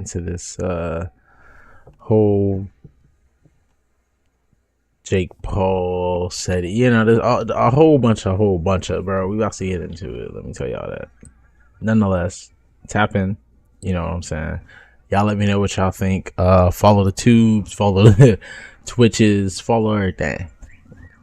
into this whole Jake Paul said, there's a whole bunch of, bro. We about to get into it. Let me tell y'all that. Nonetheless, tap in. You know what I'm saying? Y'all let me know what y'all think. Follow the tubes, follow the Twitches, follow everything.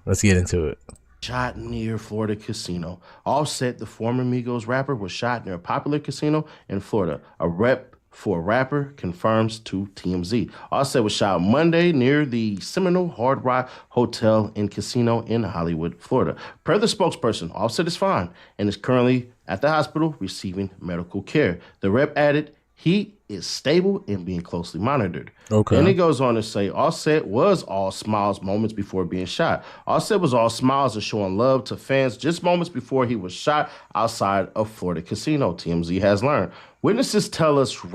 Let's get into it. Shot near Florida casino. Offset, the former Migos rapper, was shot near a popular casino in Florida. A rep for a rapper confirms to TMZ. Offset was shot Monday near the Seminole Hard Rock Hotel and Casino in Hollywood, Florida. Per the spokesperson, Offset is fine and is currently at the hospital receiving medical care. The rep added he is stable and being closely monitored. Okay. And it goes on to say, Offset was all smiles moments before being shot. Offset was all smiles and showing love to fans just moments before he was shot outside of Florida casino, TMZ has learned. Witnesses tell us the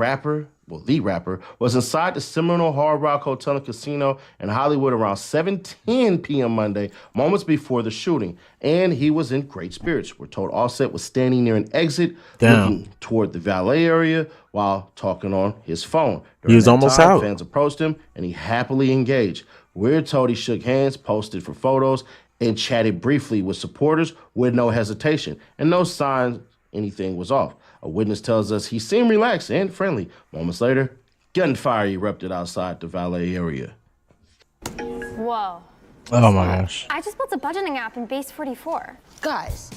rapper, was inside the Seminole Hard Rock Hotel and Casino in Hollywood around 7:10 p.m. Monday, moments before the shooting, and he was in great spirits. We're told Offset was standing near an exit, looking toward the valet area while talking on his phone. He was almost out. Fans approached him, and he happily engaged. We're told he shook hands, posted for photos, and chatted briefly with supporters with no hesitation, and no signs anything was off. A witness tells us he seemed relaxed and friendly. Moments later, gunfire erupted outside the valet area. Whoa. Oh my gosh. I just built a budgeting app in Base 44. Guys,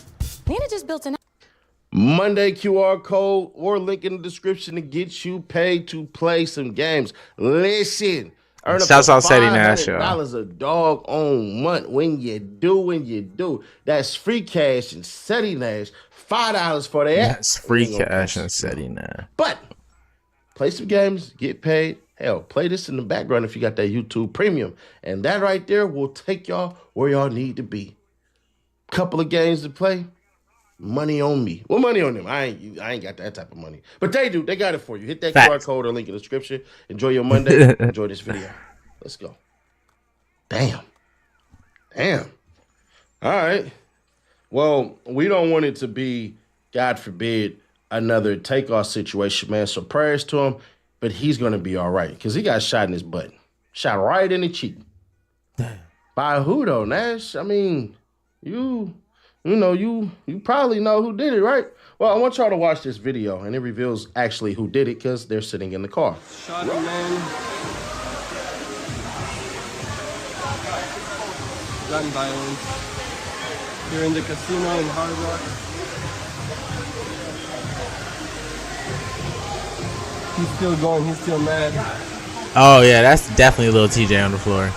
Nina just built an Monday QR code or link in the description to get you paid to play some games. Listen. Earn Shouts up out to Sadie Nash, y'all. $500 a dog on month when you do. That's free cash and Sadie Nash. $5 for that. That's free cash and Sadie Nash. But play some games, get paid. Hell, play this in the background if you got that YouTube Premium. And that right there will take y'all where y'all need to be. Couple of games to play. Money on me. Well, money on them. I ain't got that type of money. But they do. They got it for you. Hit that QR code or link in the description. Enjoy your Monday. Enjoy this video. Let's go. Damn. All right. Well, we don't want it to be, God forbid, another takeoff situation, man. So prayers to him. But he's going to be all right because he got shot in his butt. Shot right in the cheek. By who, though, Nash? I mean, you probably know who did it, right? Well, I want y'all to watch this video, and it reveals actually who did it because they're sitting in the car. Shot him, man. Gun violence. Here in the casino in Hard Rock. He's still going. He's still mad. Oh, yeah, that's definitely little TJ on the floor.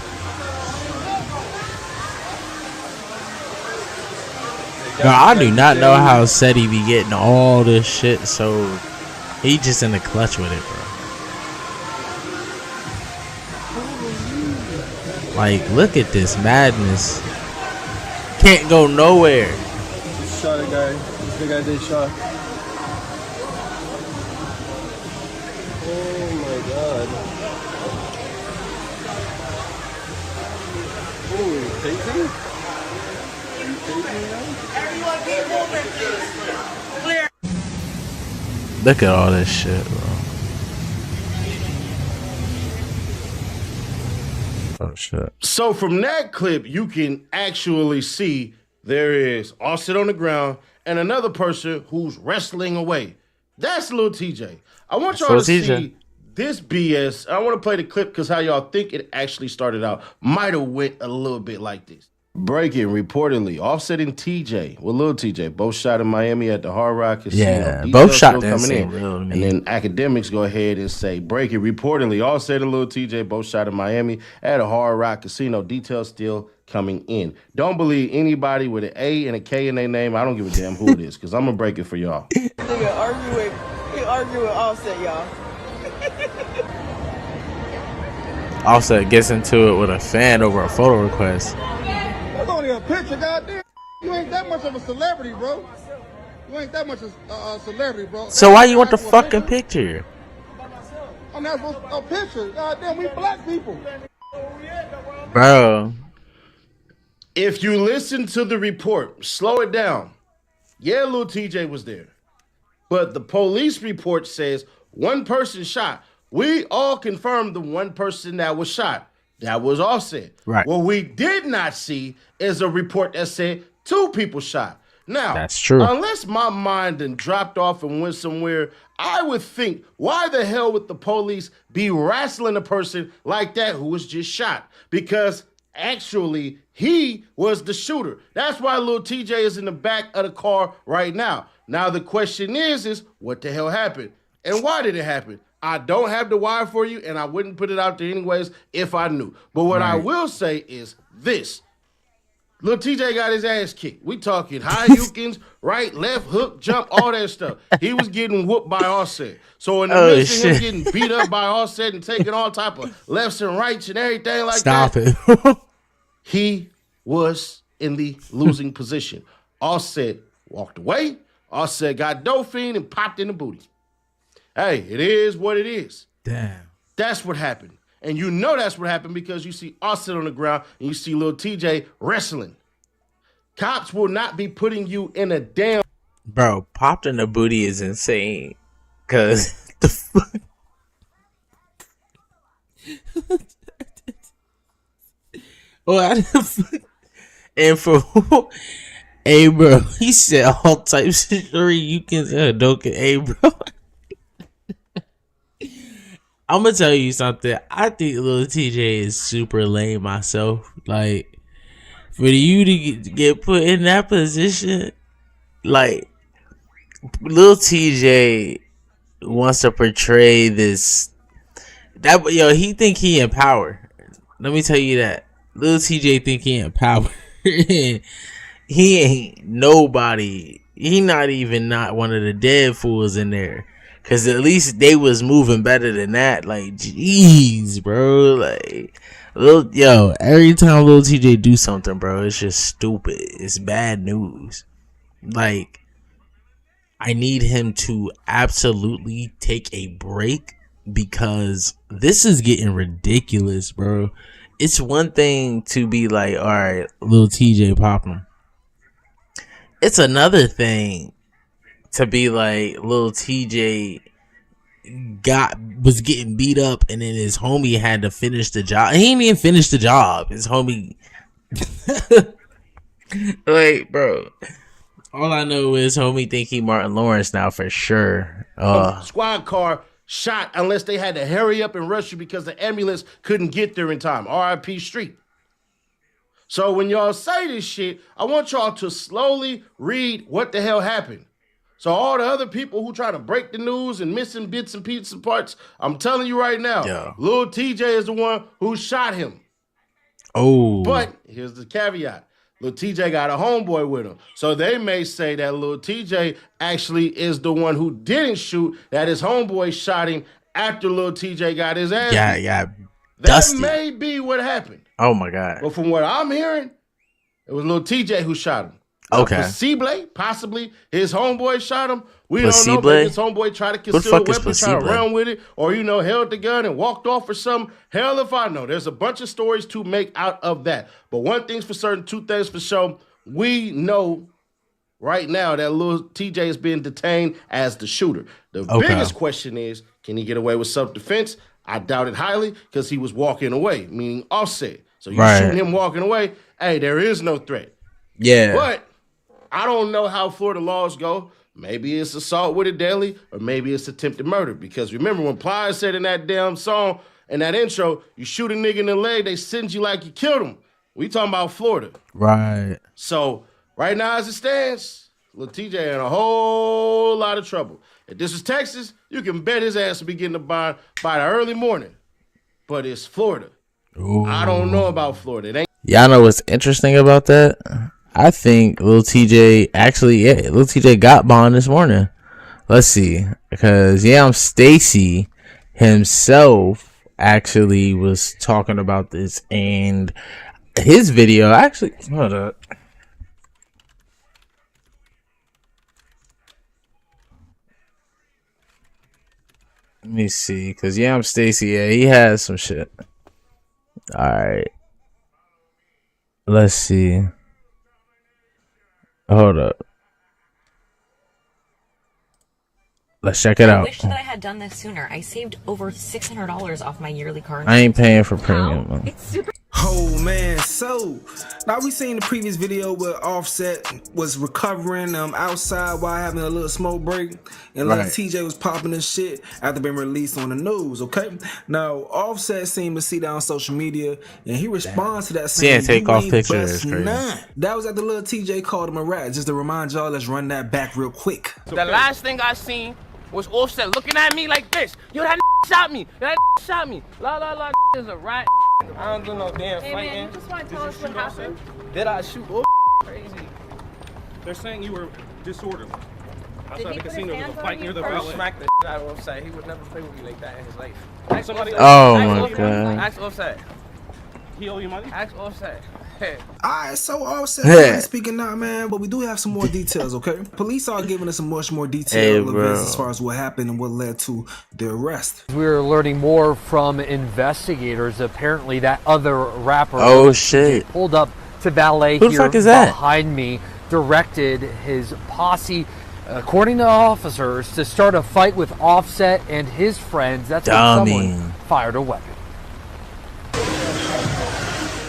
No, I do not know how Seti be getting all this shit, so he just in the clutch with it, bro. Like, look at this madness. Can't go nowhere. Just shot a guy. This is the guy they shot. Oh my god. Oh, tasing? Look at all this shit, bro. Oh shit. So from that clip, you can actually see there is Offset on the ground and another person who's wrestling away. That's Lil TJ. I want y'all to see this BS. I want to play the clip because how y'all think it actually started out might have went a little bit like this. Breaking reportedly, Offset and TJ, well, Lil TJ, both shot in Miami at the Hard Rock Casino. Yeah, Details both shot coming in. Real to me. And then academics go ahead and say, breaking reportedly, Offset and Lil TJ both shot in Miami at a Hard Rock Casino. Details still coming in. Don't believe anybody with an A and a K in their name. I don't give a damn who it is, because I'm going to break it for y'all. Nigga argue with Offset, y'all. Offset gets into it with a fan over a photo request. That's only a picture, goddamn. You ain't that much of a celebrity, bro. You ain't that much of a celebrity, bro. So why you want the fucking picture? I'm not supposed to a picture. Goddamn, we black people. Bro. If you listen to the report, slow it down. Yeah, Lil TJ was there. But the police report says one person shot. We all confirmed the one person that was shot. That was Offset. Right. What we did not see is a report that said 2 people shot. Now, That's true. unless my mind then dropped off and went somewhere, I would think, why the hell would the police be wrestling a person like that who was just shot? Because actually, he was the shooter. That's why little TJ is in the back of the car right now. Now, the question is what the hell happened? And why did it happen? I don't have the why for you, and I wouldn't put it out there anyways if I knew. But what I will say is this. Lil TJ got his ass kicked. We talking high Yukins, right, left, hook, jump, all that stuff. He was getting whooped by Offset. So in the midst of him getting beat up by Offset and taking all type of lefts and rights and everything like Stop that. it. He was in the losing position. Offset walked away. Offset got Dolphin and popped in the booty. Hey, it is what it is. Damn. That's what happened. And you know that's what happened because you see Offset on the ground and you see little TJ wrestling. Cops will not be putting you in a damn... Bro, popped in the booty is insane. Cause the fuck. And for hey bro, he said all types of story you can don't get. Hey bro, I'm gonna tell you something. I think little TJ is super lame myself. Like, for you to get put in that position, like, little TJ wants to portray this. He think he in power. Let me tell you that. Little TJ think he in power. He ain't nobody. He not even not one of the dead fools in there. Cause at least they was moving better than that. Like, jeez, bro. Like, every time little TJ do something, bro, it's just stupid. It's bad news. Like, I need him to absolutely take a break because this is getting ridiculous, bro. It's one thing to be like, all right, little TJ pop him. It's another thing to be like, little TJ was getting beat up and then his homie had to finish the job. He didn't even finish the job. His homie like, bro, all I know is homie think he Martin Lawrence now for sure. Squad car shot unless they had to hurry up and rush you because the ambulance couldn't get there in time. RIP Street. So when y'all say this shit, I want y'all to slowly read what the hell happened. So all the other people who try to break the news and missing bits and pieces and parts, I'm telling you right now, Lil TJ is the one who shot him. Oh. But here's the caveat. Lil TJ got a homeboy with him. So they may say that Lil TJ actually is the one who didn't shoot, that his homeboy shot him after Lil TJ got his ass. Yeah. That Dusty. may be what happened. Oh my God. But from what I'm hearing, it was Lil TJ who shot him. Okay. Possibly his homeboy shot him. We Possible? don't know. Maybe his homeboy tried to conceal a weapon, try to Possible? run with it, or held the gun and walked off or something. Hell if I know. There's a bunch of stories to make out of that. But one thing's for certain, two things for sure. We know right now that Lil TJ is being detained as the shooter. The biggest question is, can he get away with self-defense? I doubt it highly because he was walking away, meaning Offset. So you shooting him walking away, hey, there is no threat. Yeah. But I don't know how Florida laws go. Maybe it's assault with a deadly, or maybe it's attempted murder. Because remember when Pliers said in that damn song, in that intro, you shoot a nigga in the leg, they send you like you killed him. We talking about Florida. Right. So right now as it stands, Lil TJ in a whole lot of trouble. If this is Texas, you can bet his ass will be getting the bond by the early morning. But it's Florida. Ooh. I don't know about Florida. It ain't. Y'all know what's interesting about that? I think Lil TJ Lil TJ got bond this morning. Let's see. Because Stacy himself actually was talking about this, and his video actually, hold up. Let me see, because Stacy, he has some shit. Alright. Let's see. Hold up. Let's check it I out. wish that I had done this sooner. I saved over $600 off my yearly car. I ain't paying for premium. Wow. It's super. Oh man, so now we seen the previous video where Offset was recovering outside while having a little smoke break, and little TJ was popping his shit after being released on the news. Okay, now Offset seemed to see that on social media, and he responds to that saying, take "You off ain't pictures, bust crazy." none." That was after little TJ called him a rat. Just to remind y'all, let's run that back real quick. The last thing I seen was Offset looking at me like this. Yo, that shot me. That shot me. La la la is a rat. I don't do no damn fighting. Man, you just want to tell us what happened? Did I shoot? Oh, crazy. They're saying you were disorderly. Did he the put his casino, hands was a fight on near you the first? valet. Smack the out of Offset. He would never play with me like that in his life. Ask Somebody Offset. Oh Ask my Offset. God. Ask Offset. He owe you money? Ask Offset. Alright, so Offset speaking now, man, but we do have some more details, okay? Police are giving us some much more detail as far as what happened and what led to the arrest. We're learning more from investigators. Apparently, that other rapper pulled up to valet Who the fuck is that? behind me, directed his posse, according to officers, to start a fight with Offset and his friends. That's when someone fired a weapon.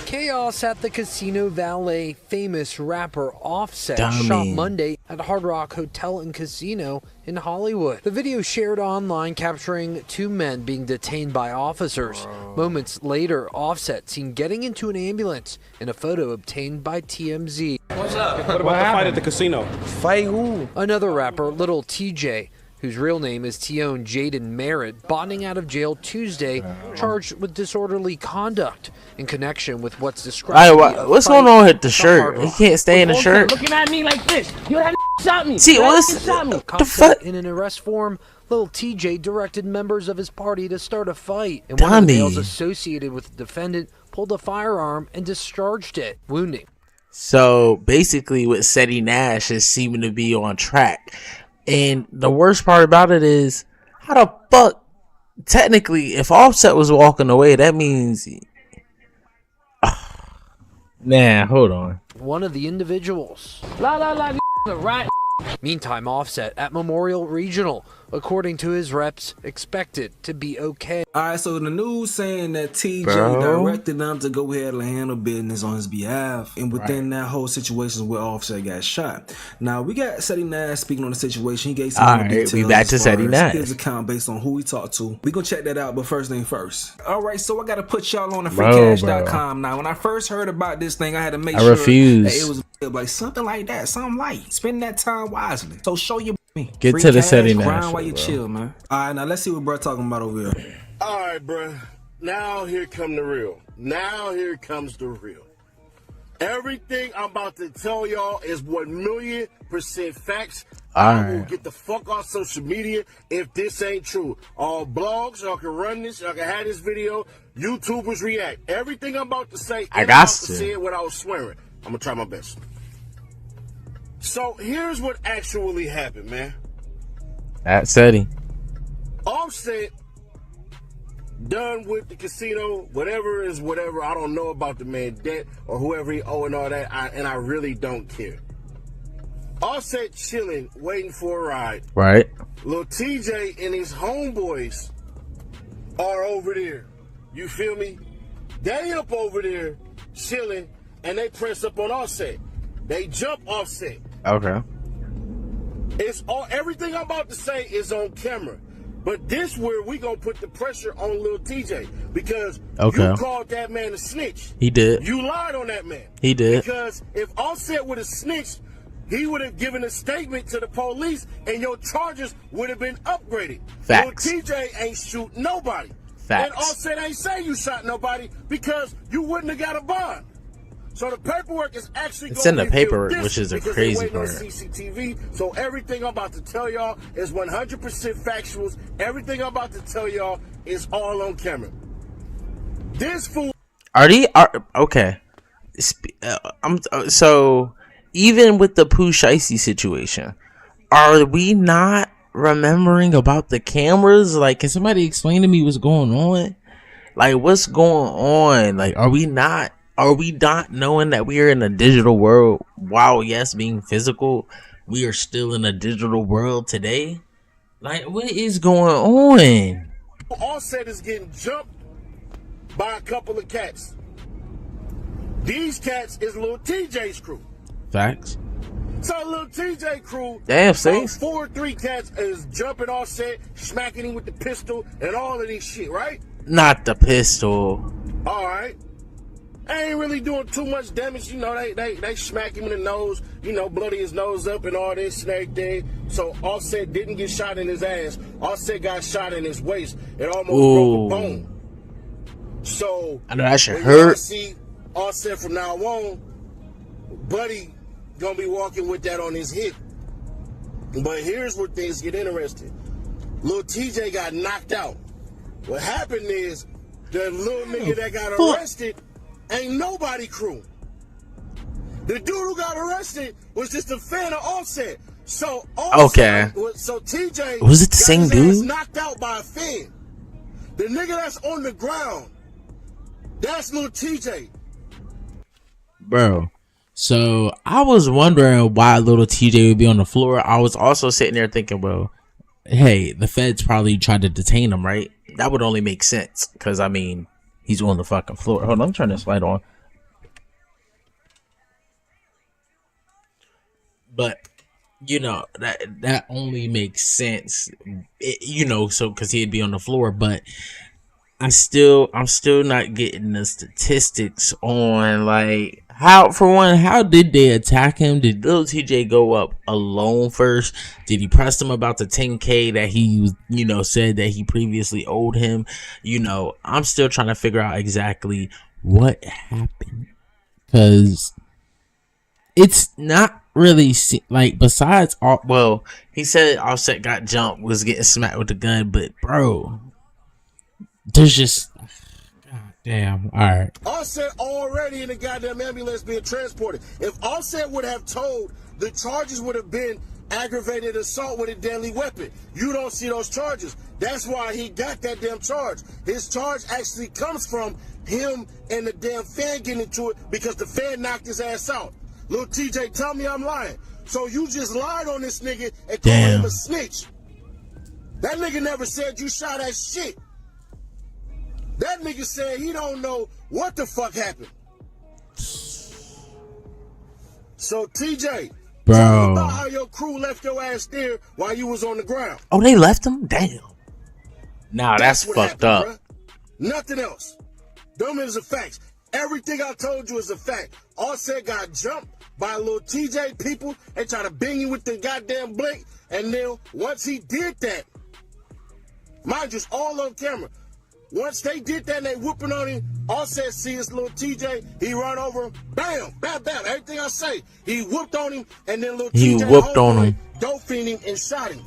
Chaos at the casino valet. Famous rapper Offset shot Monday at Hard Rock Hotel and Casino in Hollywood. The video shared online capturing two men being detained by officers. Moments later, Offset seen getting into an ambulance in a photo obtained by TMZ. What's up? What about the fight at the casino? Fight who? Another rapper, Little TJ, whose real name is Tion Jaden Merritt, bonding out of jail Tuesday, charged with disorderly conduct in connection with what's described. What's going on with the shirt? He can't stay in the shirt. Looking at me like this. Yo, that shot me. See, what's the fuck? In an arrest form, Little TJ directed members of his party to start a fight, and one of the males associated with the defendant pulled a firearm and discharged it, wounding. So basically, with Seti Nash is seeming to be on track. And the worst part about it is, how the fuck, technically, if Offset was walking away, that means, man, hold on. One of the individuals. La la la, the right. Meantime, Offset at Memorial Regional, according to his reps, expected to be okay. Alright, so the news saying that TJ directed them to go ahead and handle business on his behalf, and within that whole situation where Offset got shot. Now we got Seti Nash speaking on the situation. He gave some more details. We back to Seti Nash. His account based on who he talked to. We gonna check that out, but first thing first. Alright, so I gotta put y'all on the freecash.com. Now when I first heard about this thing, I had to make sure that it was like something like that, something light. Spend that time wisely. So show your get free to the cash, Seti Nash grind while you chill, man. Alright, now let's see what bro talking about over here. All right, bruh. Now here come the real. Now here comes the real. Everything I'm about to tell y'all is 1,000,000% facts. I will get the fuck off social media if this ain't true. All blogs, y'all can run this, y'all can have this video. YouTubers react. Everything I'm about to say, I got to say it without swearing. I'm gonna try my best. So here's what actually happened, man. At Seti. Offset done with the casino, whatever is whatever. I don't know about the man debt or whoever he owe and all that, and I really don't care. Offset chilling, waiting for a ride. Right. Lil TJ and his homeboys are over there. You feel me? They up over there chilling, and they press up on Offset. They jump Offset. Okay. It's all everything I'm about to say is on camera. But this where we gonna put the pressure on Lil TJ because you called that man a snitch. He did. You lied on that man. He did. Because if Offset would have snitched, he would have given a statement to the police and your charges would have been upgraded. Facts. Lil TJ ain't shoot nobody. Facts. And Offset ain't say you shot nobody because you wouldn't have got a bond. So the paperwork is actually it's in the paperwork, which is a crazy part. CCTV. So everything I'm about to tell y'all is 100% factuals. Everything I'm about to tell y'all is all on camera. This fool. Okay. So even with the Pooh Shiesty situation, are we not remembering about the cameras? Like, can somebody explain to me what's going on? Like, what's going on? Like, are we not knowing that we are in a digital world while yes being physical, we are still in a digital world today? Like, what is going on? Offset is getting jumped by a couple of cats. These cats is Lil TJ's crew. Facts. So Lil TJ crew, damn, see, 4 or 3 cats is jumping Offset, smacking him with the pistol, and all of this shit, right? Not the pistol. All right. Ain't really doing too much damage, you know. They smack him in the nose, you know, bloody his nose up and all this and everything. So Offset didn't get shot in his ass. Offset got shot in his waist. It almost broke a bone. So I know that shit hurt. See Offset from now on, Buddy gonna be walking with that on his hip. But here's where things get interesting. Lil TJ got knocked out. What happened is the little nigga that got arrested ain't nobody crew. The dude who got arrested was just a fan of Offset. So Offset, so TJ was it the same dude? Knocked out by a fan. The nigga that's on the ground, that's Lil TJ. Bro. So I was wondering why little TJ would be on the floor. I was also sitting there thinking, well, hey, the feds probably tried to detain him, right? That would only make sense because I mean, he's on the fucking floor. Hold on, let me turn this light on. But you know that only makes sense, you know. So because he'd be on the floor, but I'm still not getting the statistics on like how did they attack him? Did little TJ go up alone first? Did he press him about the 10K that he, you know, said that he previously owed him? You know, I'm still trying to figure out exactly what happened because it's not really like besides all. Well, he said Offset got jumped, was getting smacked with the gun, but bro, there's just. Damn, alright. Offset already in the goddamn ambulance being transported. If Offset would have told, the charges would have been aggravated assault with a deadly weapon. You don't see those charges. That's why he got that damn charge. His charge actually comes from him and the damn fan getting into it because the fan knocked his ass out. Lil TJ, tell me I'm lying. So you just lied on this nigga and called him a snitch. That nigga never said you shot that shit. That nigga said he don't know what the fuck happened. So TJ, tell me about how your crew left your ass there while you was on the ground. Oh, they left him? Damn. Nah, that's fucked up. Bruh. Nothing else. Them is the facts. Everything I told you is a fact. Offset got jumped by little TJ people. They try to bang you with the goddamn blink. And then once he did that, mind you, it's all on camera. Once they did that and they whooping on him, Offset see his little TJ, he run over him, bam, bam, bam, everything I say. He whooped on him, and then little TJ whooped on him. dope fiend him and shot him.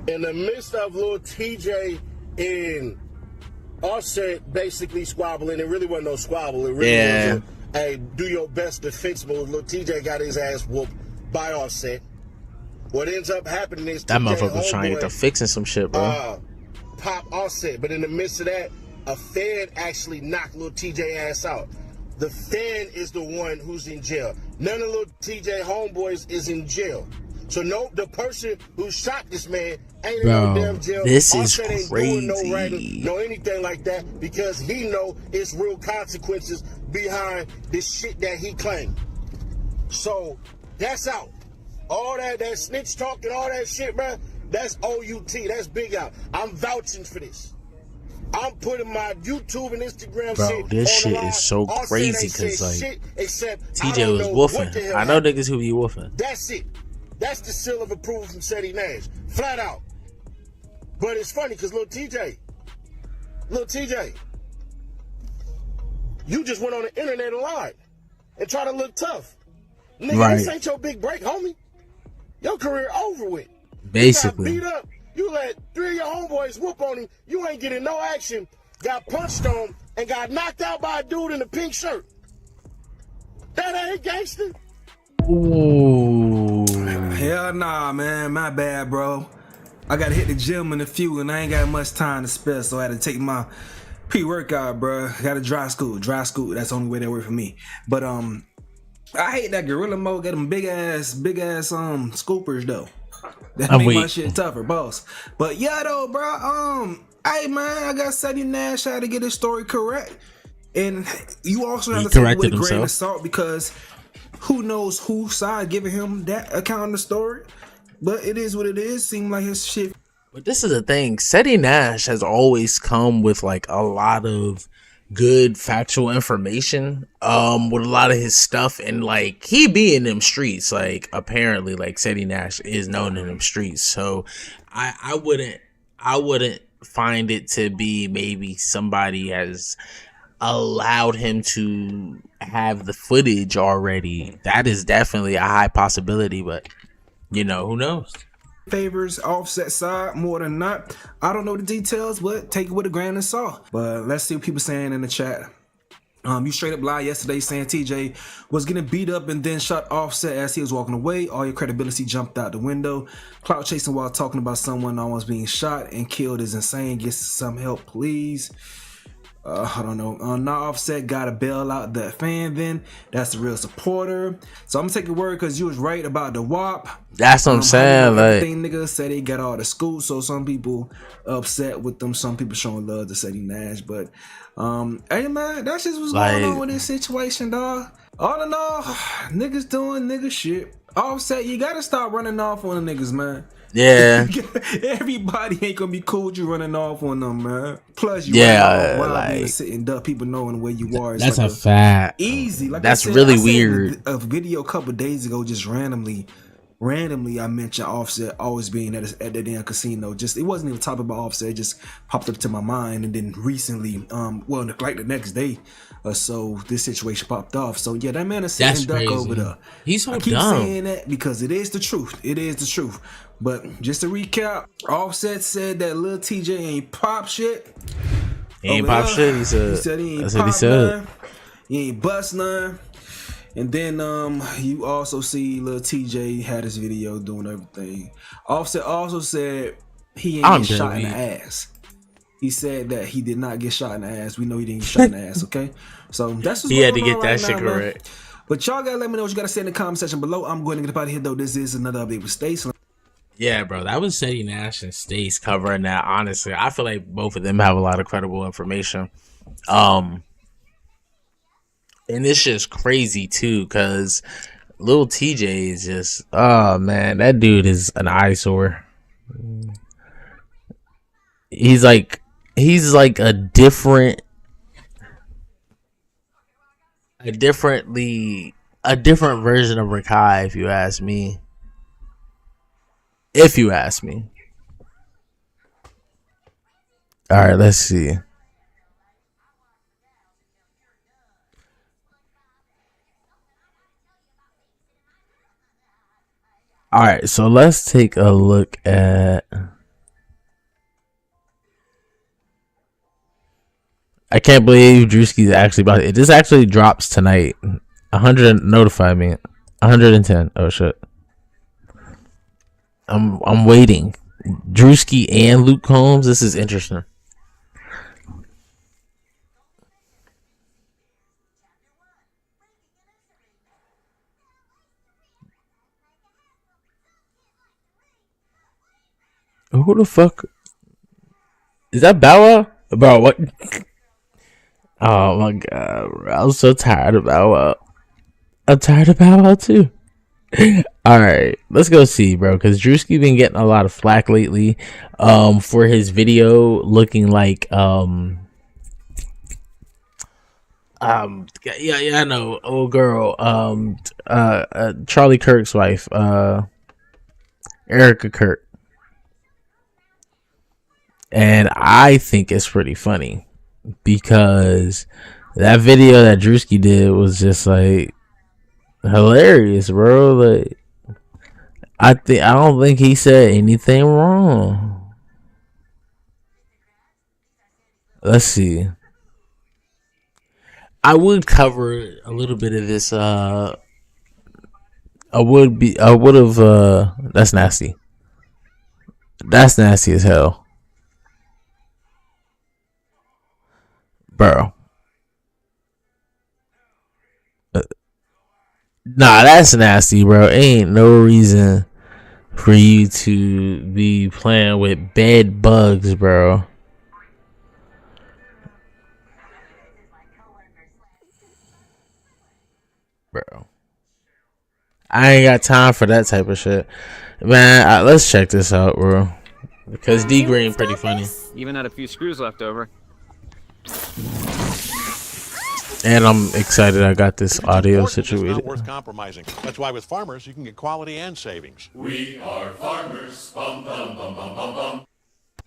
In the midst of little TJ and Offset basically squabbling, it really wasn't no squabble. It really was a do your best defense move. Little TJ got his ass whooped by Offset. What ends up happening is that motherfucker was trying to get to fixing some shit, bro. Pop Offset, but in the midst of that, a fan actually knocked little TJ ass out. The fan is the one who's in jail. None of little TJ homeboys is in jail. So no, the person who shot this man ain't in no damn jail. This Offset is ain't crazy. doing no writing, no anything like that because he know it's real consequences behind this shit that he claimed. So that's out. All that snitch talk and all that shit, man. That's OUT. That's big out. I'm vouching for this. I'm putting my YouTube and Instagram shit. This on shit the line. is so Offset crazy ain't said because like shit except TJ was woofing. I know niggas who be woofing. That's it. That's the seal of approval from Seti Nash. Flat out. But it's funny because little TJ, you just went on the internet and lied and tried to look tough. Nigga, this ain't your big break, homie. Your career over with. Basically. You got beat up. You let 3 of your homeboys whoop on him. You ain't getting no action. Got punched on and got knocked out by a dude in a pink shirt. That ain't gangster. Ooh. Hell nah, man. My bad, bro. I gotta hit the gym in a few and I ain't got much time to spare, so I had to take my pre-workout, bro. Got to dry school. That's the only way that work for me. But I hate that gorilla mode. Got them big ass scoopers though. That I'm made my weak. shit tougher, boss. But yeah, though, bro. Hey man, I got Sadie Nash had to get his story correct, and you also have He to take it with corrected a grain of himself. salt because who knows whose side giving him that account of the story. But it is what it is. Seemed like his shit. But this is the thing. Sadie Nash has always come with like a lot of good factual information with a lot of his stuff, and like he be in them streets. Like apparently like Sadie Nash is known in them streets. So I wouldn't find it to be maybe somebody has allowed him to have the footage already. That is definitely a high possibility, but you know, who knows? Favors Offset side more than not. I don't know the details, but take it with a grain of salt. But let's see what people saying in the chat. You straight up lied yesterday saying TJ was getting beat up and then shot Offset as he was walking away. All your credibility jumped out the window. Clout chasing while talking about someone almost being shot and killed is insane. Get some help, please. I don't know. Now Offset gotta bail out that fan then. That's the real supporter. So I'm gonna take a word because you was right about the WAP. That's what I'm saying. Like, everything niggas said they got all the school, so some people upset with them, some people showing love to Sadie Nash. But hey man, that's just what's going on with this situation, dog. All in all, niggas doing nigga shit. Offset, you gotta stop running off on the niggas, man. yeah. Everybody ain't gonna be cool with you running off on them, man. Plus, you Yeah, while like, being a sitting duck, people knowing where you are. That's like a fact. Easy. Like that's I said, really I said weird. A video a couple days ago, just randomly, I mentioned Offset always being at the damn casino. Just it wasn't even talking about Offset. It just popped up to my mind, and then recently, well, like the next day or so, this situation popped off. So yeah, that man is sitting duck over there. He's so I keep dumb. saying that because it is the truth. It is the truth. But just to recap, Offset said that Lil TJ ain't pop shit. He ain't pop shit. He said he ain't that's pop what he said. none. He ain't bust none. And then you also see Lil TJ had his video doing everything. Offset also said he ain't get shot in the ass. He said that he did not get shot in the ass. We know he didn't get shot in the ass, okay? So that's what's He had to going get on that right shit now, man. correct. But y'all gotta let me know what you gotta say in the comment section below. I'm going to get up out of here though. This is another update with Stace. Yeah, bro, that was Sadie Nash and Stace covering that. Honestly, I feel like both of them have a lot of credible information. And it's just crazy too, cause Lil TJ is just, oh man, that dude is an eyesore. He's like a different version of Rakai, if you ask me. If you ask me. All right, let's see. All right, so let's take a look at. I can't believe Drewski's actually about it. This actually drops tonight. 100 notify me. 110. Oh shit. I'm waiting. Drewski and Luke Combs. This is interesting. Who the fuck is that? Bow Wow? Bro, what? Oh my god, bro. I'm so tired of Bow Wow. I'm tired of Bow Wow too. Alright, let's go see, bro, because Drewski been getting a lot of flack lately for his video looking like yeah, I know, old girl, Charlie Kirk's wife, Erica Kirk. And I think it's pretty funny because that video that Drewski did was just like hilarious, bro. Like, I don't think he said anything wrong. Let's see. I would cover a little bit of this. I would have. That's nasty. That's nasty as hell. Bro. Nah, that's nasty, bro. Ain't no reason for you to be playing with bed bugs, bro. Bro, I ain't got time for that type of shit, man. Let's check this out, bro, because D Green pretty funny. Even had a few screws left over. And I'm excited I got this audio situated. It's not worth compromising. That's why with farmers, you can get quality and savings. We are farmers. Bum, bum, bum, bum, bum, bum.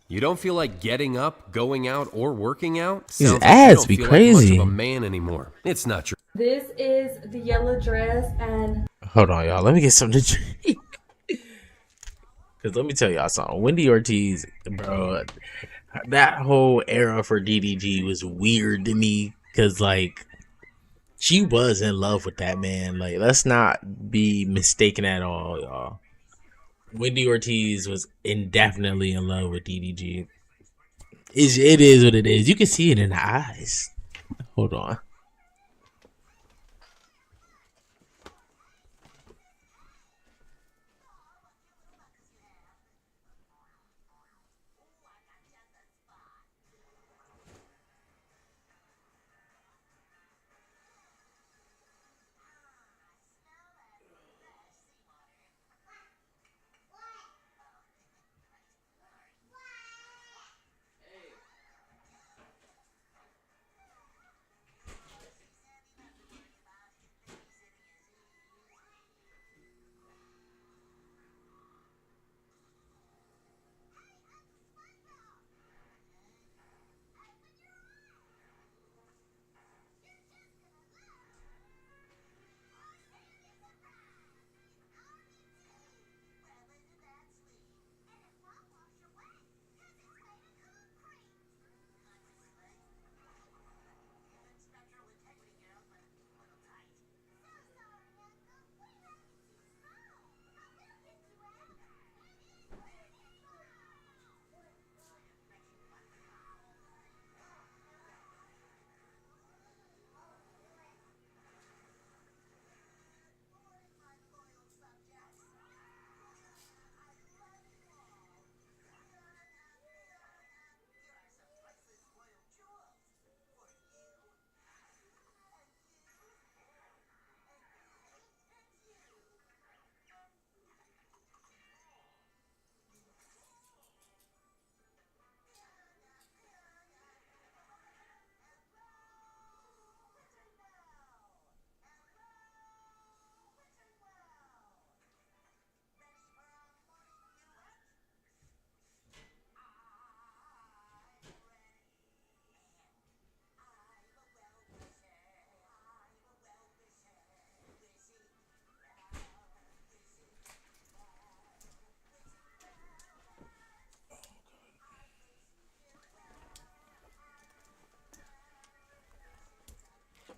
You don't feel like getting up, going out, or working out? These Sounds ads like be you don't feel crazy. like much of a man anymore. It's not true. This is the yellow dress and... Hold on, y'all. Let me get something to drink. Because let me tell y'all something. Wendy Ortiz, bro, that whole era for DDG was weird to me. Because, like, she was in love with that man. Like, let's not be mistaken at all, y'all. Wendy Ortiz was indefinitely in love with DDG. It is what it is. You can see it in the eyes. Hold on.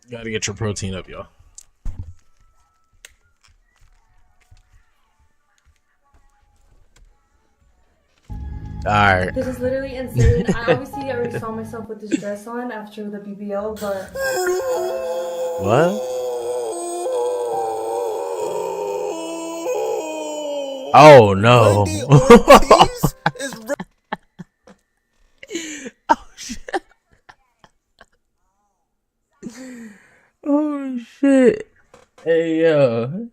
Gotta get your protein up, y'all. Alright. This is literally insane. I obviously already saw myself with this dress on after the BBL, but... What? Oh no. Oh shit. Oh shit. Hey yo.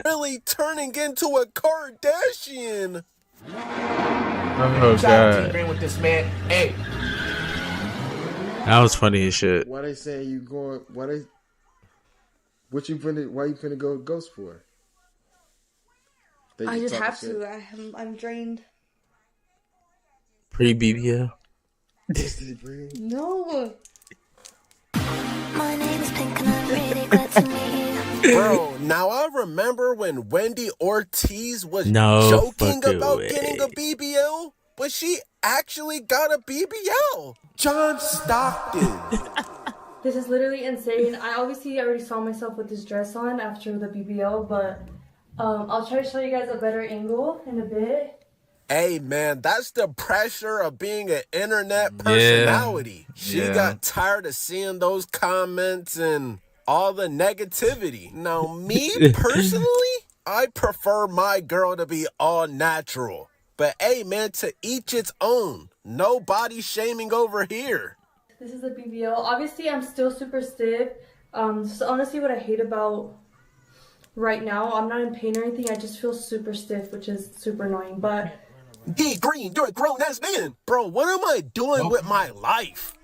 Really turning into a Kardashian. Oh god. With this man. Hey. That was funny as shit. Why they saying you going? Why you finna go ghost for? I just have to. I'm drained. Pre BBL. No. My name is Pink and I'm really glad to meet you. Bro, now I remember when Wendy Ortiz was No joking fucking about way. getting a BBL, but she actually got a BBL. John Stockton. This is literally insane. I obviously already saw myself with this dress on after the BBL, but I'll try to show you guys a better angle in a bit. Hey man, that's the pressure of being an internet personality. She got tired of seeing those comments and all the negativity. Now me personally, I prefer my girl to be all natural. But hey, man, to each its own. No body shaming over here. This is a BBL. Obviously, I'm still super stiff. So honestly, what I hate about right now, I'm not in pain or anything. I just feel super stiff, which is super annoying. But D Green, you're a grown-ass man. Bro, what am I doing with my life?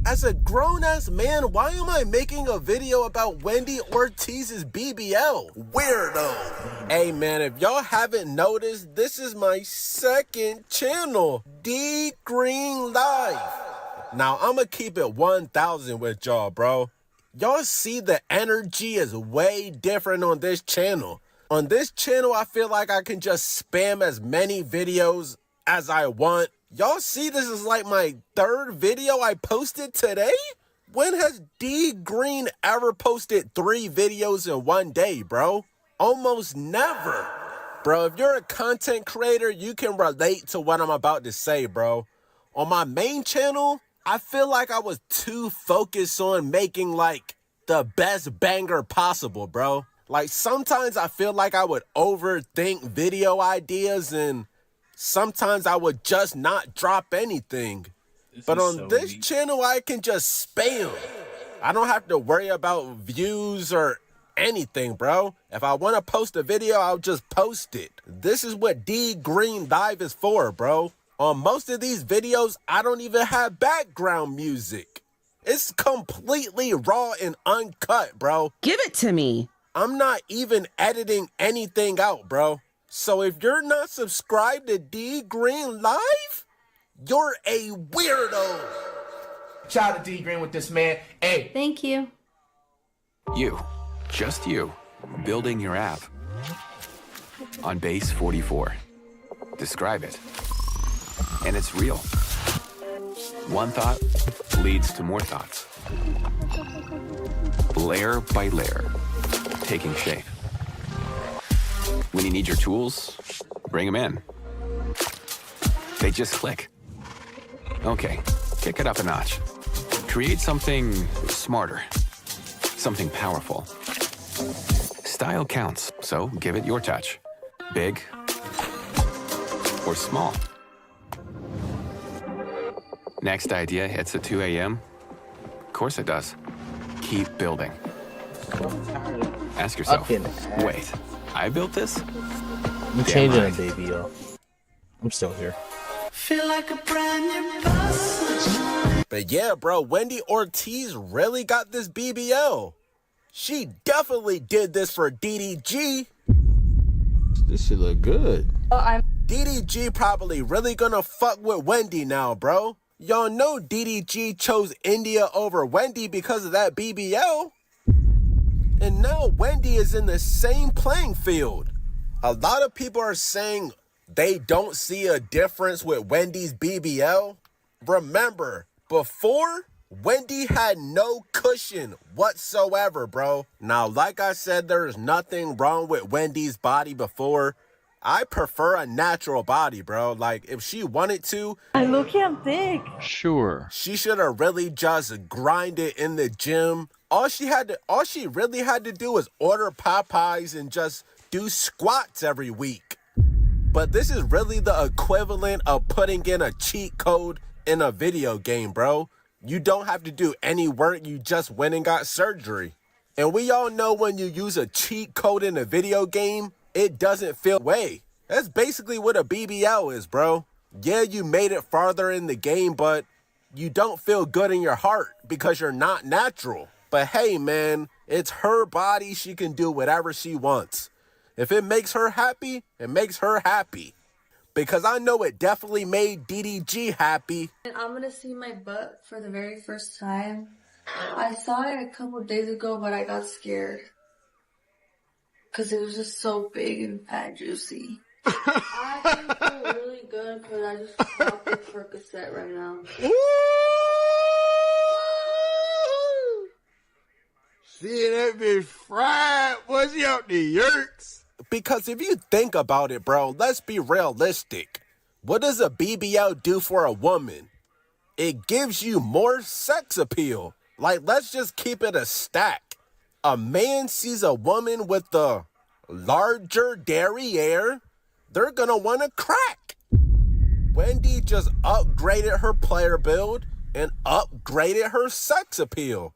As a grown-ass man, why am I making a video about Wendy Ortiz's BBL? Weirdo. Hey, man, if y'all haven't noticed, this is my second channel, D Green Live. Now, I'ma keep it 1,000 with y'all, bro. Y'all see the energy is way different on this channel. On this channel, I feel like I can just spam as many videos as I want. Y'all see this is like my third video I posted today? When has D Green ever posted 3 videos in one day, bro? Almost never. Bro, if you're a content creator, you can relate to what I'm about to say, bro. On my main channel, I feel like I was too focused on making like the best banger possible, bro. Like sometimes I feel like I would overthink video ideas and sometimes I would just not drop anything. But on this channel, I can just spam. I don't have to worry about views or anything, bro. If I want to post a video, I'll just post it. This is what D Green Live is for, bro. On most of these videos, I don't even have background music. It's completely raw and uncut, bro. Give it to me. I'm not even editing anything out, bro. So if you're not subscribed to D Green Live, you're a weirdo. Shout out to D Green with this, man. Hey. Thank you. You, just you, building your app on base 44. Describe it. And it's real. One thought leads to more thoughts. Layer by layer, taking shape. When you need your tools, bring them in. They just click. Okay, kick it up a notch. Create something smarter, something powerful. Style counts, so give it your touch. Big or small. Next idea hits at 2 a.m. Of course it does. Keep building. Ask yourself, wait, I built this? I'm changing it, baby, yo. I'm still here. Feel like a brand new person. But yeah, bro, Wendy Ortiz really got this BBL. She definitely did this for DDG. This shit look good. DDG probably really gonna fuck with Wendy now, bro. Y'all know DDG chose India over Wendy because of that BBL. And now Wendy is in the same playing field. A lot of people are saying they don't see a difference with Wendy's BBL. Remember, before, Wendy had no cushion whatsoever, bro. Now, like I said, there's nothing wrong with Wendy's body before. I prefer a natural body, bro. Like, if she wanted to... I look, I'm thick. Sure. She should have really just grinded in the gym. All she really had to do was order Popeyes and just do squats every week. But this is really the equivalent of putting in a cheat code in a video game, bro. You don't have to do any work. You just went and got surgery. And we all know when you use a cheat code in a video game, it doesn't feel way. That's basically what a BBL is, bro. Yeah, you made it farther in the game, but you don't feel good in your heart because you're not natural. But hey, man, it's her body. She can do whatever she wants. If it makes her happy, it makes her happy. Because I know it definitely made DDG happy. And I'm gonna see my butt for the very first time. I saw it a couple days ago, but I got scared. Because it was just so big and fat juicy. I feel really good because I just popped a Percocet right now. See that bitch fried? What's she up the yurts? Because if you think about it, bro, let's be realistic. What does a BBL do for a woman? It gives you more sex appeal. Like, let's just keep it a stack. A man sees a woman with the larger derriere, they're gonna want to crack. Wendy just upgraded her player build and upgraded her sex appeal.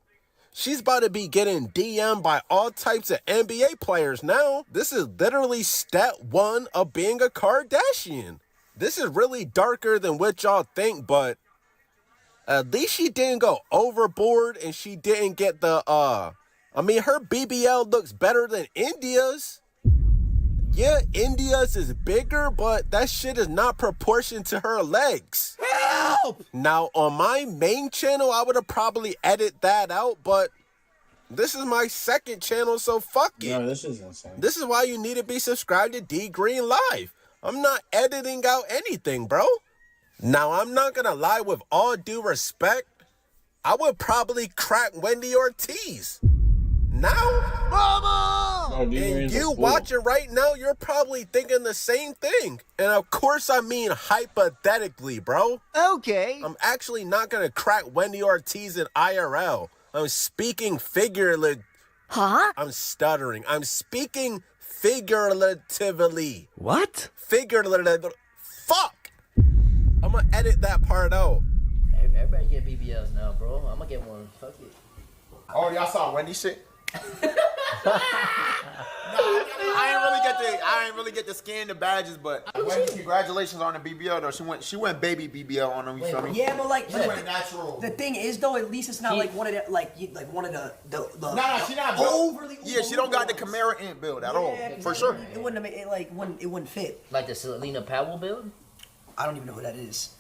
She's about to be getting DM'd by all types of NBA players now. This is literally step one of being a Kardashian. This is really darker than what y'all think, but at least she didn't go overboard and she didn't get the, her BBL looks better than India's. Yeah, India's is bigger, but that shit is not proportioned to her legs. Help! Now, on my main channel, I would have probably edited that out, but this is my second channel, so fuck it. No, this is insane. This is why you need to be subscribed to D Green Live. I'm not editing out anything, bro. Now, I'm not gonna lie, with all due respect, I would probably crack Wendy Ortiz. Now, mama! And you watching right now, you're probably thinking the same thing. And of course, I mean hypothetically, bro. Okay. I'm actually not gonna crack Wendy Ortiz in IRL. I'm speaking figuratively. Huh? I'm stuttering. I'm speaking figuratively. What? Figuratively. Fuck! I'm gonna edit that part out. Everybody get BBLs now, bro. I'm gonna get one. Fuck it. Oh, y'all saw Wendy shit? I ain't really get to scan the badges, but Wendy, congratulations on the BBL though. She went baby BBL on them. You feel me? Yeah, but like she went natural. The thing is though, at least it's not like one of the one of the. Nah, she not overly. Yeah, she don't got the Camaro int build at all, for sure. It wouldn't have it wouldn't fit. Like the Selena Powell build. I don't even know who that is.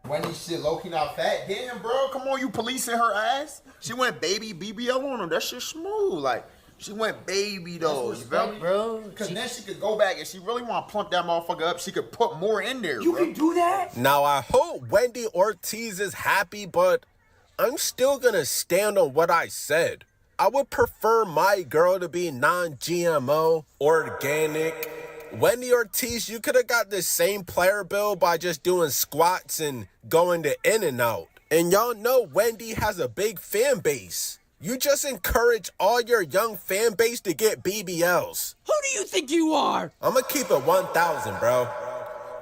Wendy shit low-key not fat. Damn, bro, come on, you policing her ass? She went baby BBL on him. That shit smooth. Like, she went baby though. You feel me? Bro. Because then she could go back and she really want to plump that motherfucker up. She could put more in there, You bro. can do that? Now, I hope Wendy Ortiz is happy, but I'm still gonna stand on what I said. I would prefer my girl to be non-GMO, organic. Wendy Ortiz, you could have got the same player build by just doing squats and going to in and out. And y'all know Wendy has a big fan base. You just encourage all your young fan base to get BBLs. Who do you think you are? I'm gonna keep it 1,000, bro.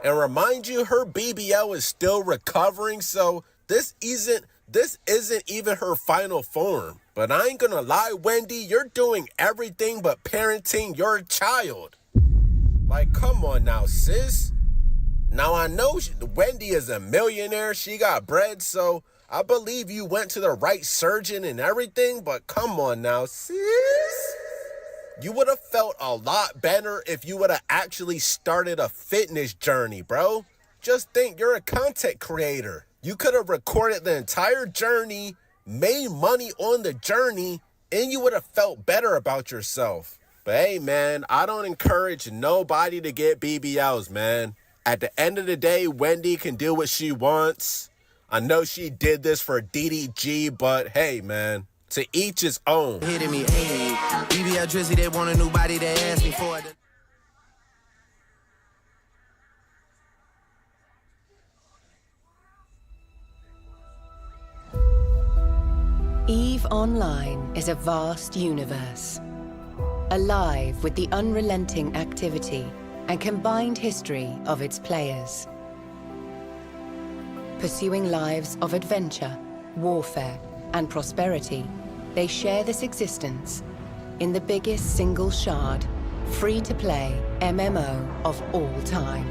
And remind you, her BBL is still recovering, so this isn't even her final form. But I ain't gonna lie, Wendy, you're doing everything but parenting your child. Like, come on now, sis. Now, I know Wendy is a millionaire. She got bread, so I believe you went to the right surgeon and everything, but come on now, sis. You would have felt a lot better if you would have actually started a fitness journey, bro. Just think, you're a content creator. You could have recorded the entire journey, made money on the journey, and you would have felt better about yourself. But hey, man, I don't encourage nobody to get BBLs, man. At the end of the day, Wendy can do what she wants. I know she did this for DDG, but hey, man, to each his own. Hitting me, hey, BBL Drizzy, they want a new body, they asked me for it. EVE Online is a vast universe, alive with the unrelenting activity and combined history of its players. Pursuing lives of adventure, warfare, and prosperity, they share this existence in the biggest single shard, free-to-play MMO of all time.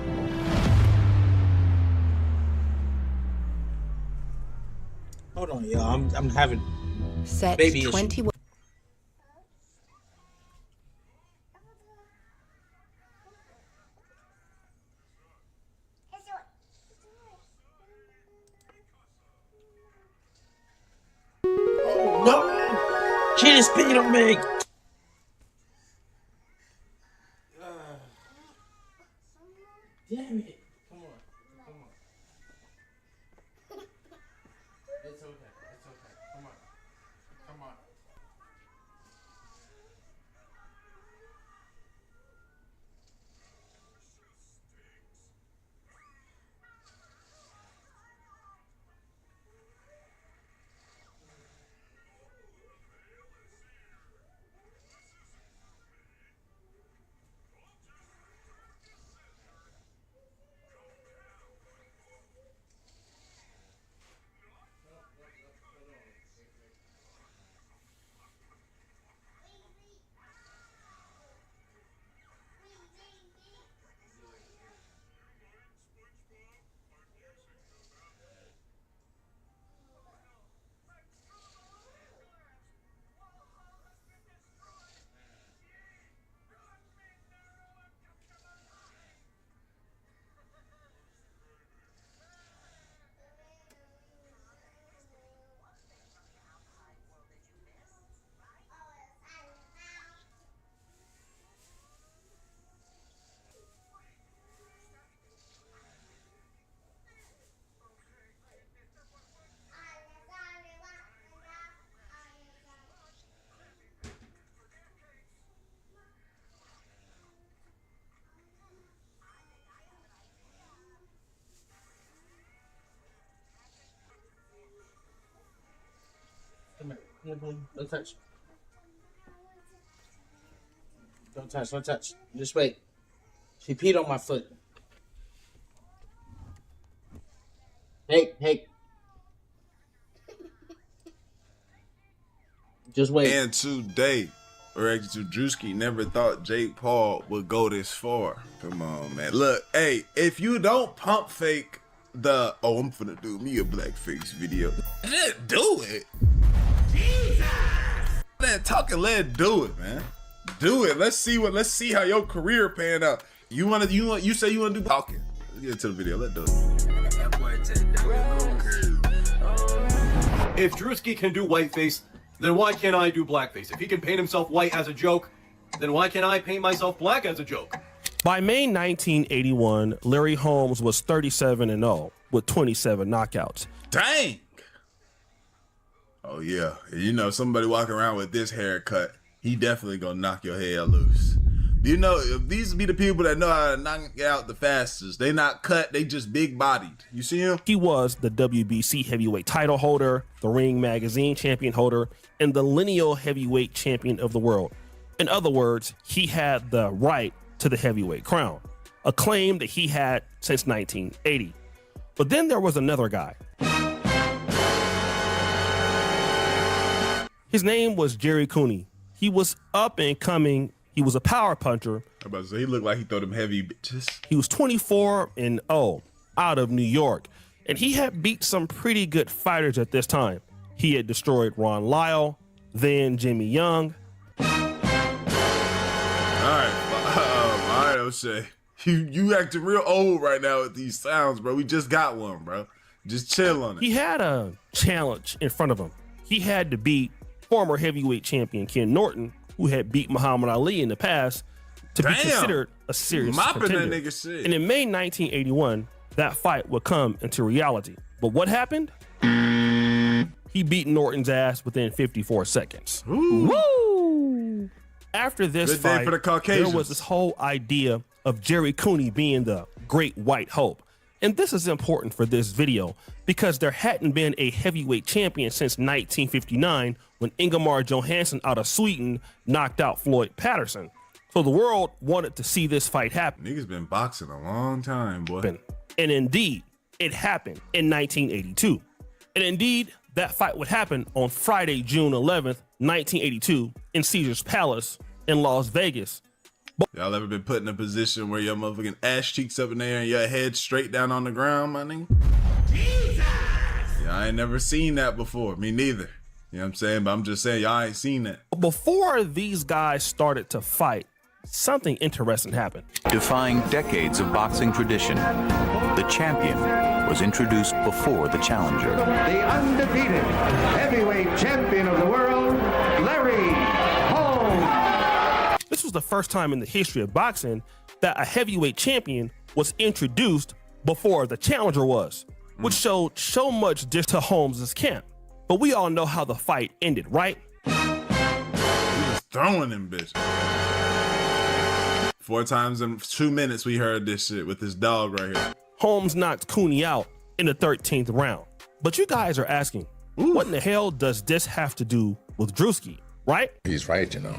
Hold on, y'all. I'm having Set baby 21. No! She just spit on me! Damn it. Come on. It's okay. Come on. Come here. Don't touch. Don't touch. Don't touch. Just wait. She peed on my foot. Hey. Just wait. And today, or actually Drewski never thought Jake Paul would go this far. Come on, man. Look, hey, if you don't pump fake the, oh, I'm finna do me a blackface video, just do it. Jesus. Man, talking, let do it, man. Do it. Let's see how your career pan out. You say you wanna do talking. Let's get into the video. Let's do it. If Drewski can do whiteface, then why can't I do blackface? If he can paint himself white as a joke, then why can't I paint myself black as a joke? By May 1981, Larry Holmes was 37-0 with 27 knockouts. Dang! Oh yeah, you know, somebody walking around with this haircut, he definitely gonna knock your head loose. You know, these be the people that know how to knock out the fastest. They not cut, they just big bodied. You see him? He was the WBC heavyweight title holder, the Ring Magazine champion holder, and the lineal heavyweight champion of the world. In other words, he had the right to the heavyweight crown, a claim that he had since 1980. But then there was another guy. His name was Jerry Cooney. He was up and coming. He was a power puncher. I'm about to say, he looked like he throw them heavy bitches. He was 24-0 out of New York, and he had beat some pretty good fighters at this time. He had destroyed Ron Lyle, then Jimmy Young. All right, O'Shea. You acting real old right now with these sounds, bro. We just got one, bro. Just chill on it. He had a challenge in front of him. He had to beat former heavyweight champion Ken Norton, who had beat Muhammad Ali in the past, to be considered a serious contender. That nigga shit. And in May 1981, that fight would come into reality. But what happened? He beat Norton's ass within 54 seconds. Ooh. Woo! After this Good day fight, for the Caucasians. there was this whole idea of Jerry Cooney being the Great White Hope. And this is important for this video because there hadn't been a heavyweight champion since 1959 when Ingemar Johansson out of Sweden knocked out Floyd Patterson. So the world wanted to see this fight happen. Niggas been boxing a long time, boy. And indeed, it happened in 1982. And indeed, that fight would happen on Friday, June 11th, 1982 in Caesar's Palace in Las Vegas. Y'all ever been put in a position where your motherfucking ass cheeks up in there and your head straight down on the ground, my nigga? Jesus! Yeah, I ain't never seen that before. Me neither. You know what I'm saying? But I'm just saying, y'all ain't seen that. Before these guys started to fight, something interesting happened. Defying decades of boxing tradition, the champion was introduced before the challenger. The undefeated heavyweight champion of the world, Larry Holmes. This was the first time in the history of boxing that a heavyweight champion was introduced before the challenger was, which showed so much dish to Holmes' camp. But we all know how the fight ended, right? He was throwing them bitches. 4 times in 2 minutes we heard this shit with this dog right here. Holmes knocked Cooney out in the 13th round. But you guys are asking, what in the hell does this have to do with Drewski, right? He's right, you know.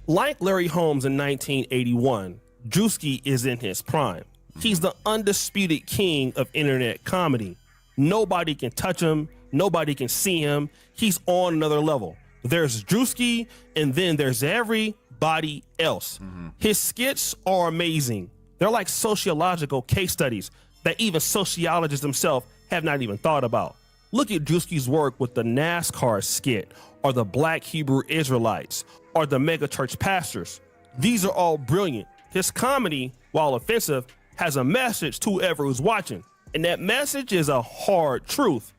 Like Larry Holmes in 1981, Drewski is in his prime. He's the undisputed king of internet comedy. Nobody can touch him. Nobody can see him. He's on another level. There's Drewski, and then there's everybody else. His skits are amazing. They're like sociological case studies that even sociologists themselves have not even thought about. Look at Drewski's work with the NASCAR skit, or the Black Hebrew Israelites, or the megachurch pastors. These are all brilliant. His comedy, while offensive, has a message to whoever who's watching, and that message is a hard truth.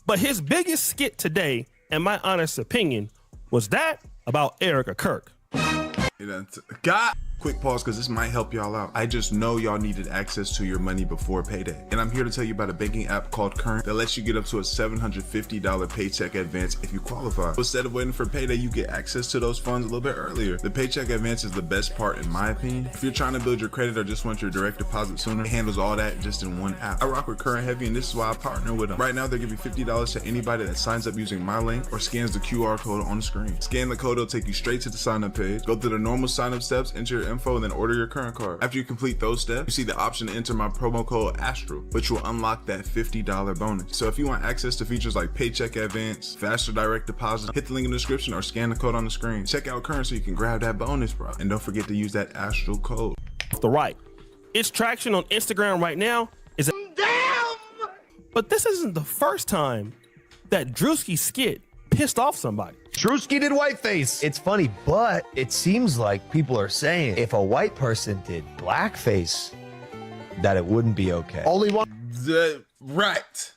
But his biggest skit today, in my honest opinion, was that about Erica Kirk. God Quick pause, because this might help y'all out. I just know y'all needed access to your money before payday. And I'm here to tell you about a banking app called Current that lets you get up to a $750 paycheck advance if you qualify. Instead of waiting for payday, you get access to those funds a little bit earlier. The paycheck advance is the best part in my opinion. If you're trying to build your credit or just want your direct deposit sooner, it handles all that just in one app. I rock with Current heavy, and this is why I partner with them. Right now, they're giving $50 to anybody that signs up using my link or scans the QR code on the screen. Scan the code, it'll take you straight to the sign up page. Go through the normal sign up steps, enter your info, and then order your Current card. After you complete those steps, you see the option to enter my promo code Astro, which will unlock that $50 bonus. So if you want access to features like paycheck advance, faster direct deposit, hit the link in the description or scan the code on the screen. Check out Current so you can grab that bonus, bro. And don't forget to use that Astro code. The right. Its traction on Instagram right now is damn. But this isn't the first time that Drewski's skit pissed off somebody. Drewski did whiteface. It's funny, but it seems like people are saying if a white person did blackface, that it wouldn't be okay. Only one. Right.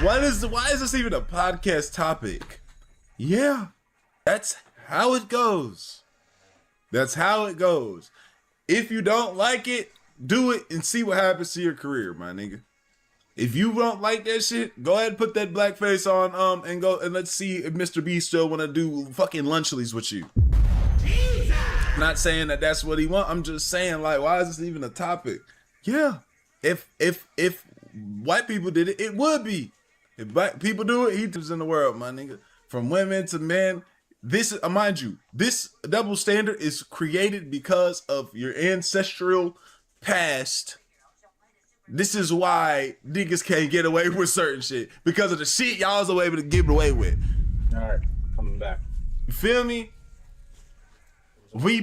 Why is this even a podcast topic? Yeah, that's how it goes. That's how it goes. If you don't like it, do it and see what happens to your career, my nigga. If you don't like that shit, go ahead and put that blackface on and go and let's see if Mr. B still want to do fucking lunchlies with you. Jesus! Not saying that that's what he want. I'm just saying, like, why is this even a topic? Yeah, if white people did it, it would be. If black people do it, he lives in the world, my nigga. From women to men. This, mind you, this double standard is created because of your ancestral past. This is why niggas can't get away with certain shit, because of the shit y'all was able to get away with. All right, coming back. You feel me? We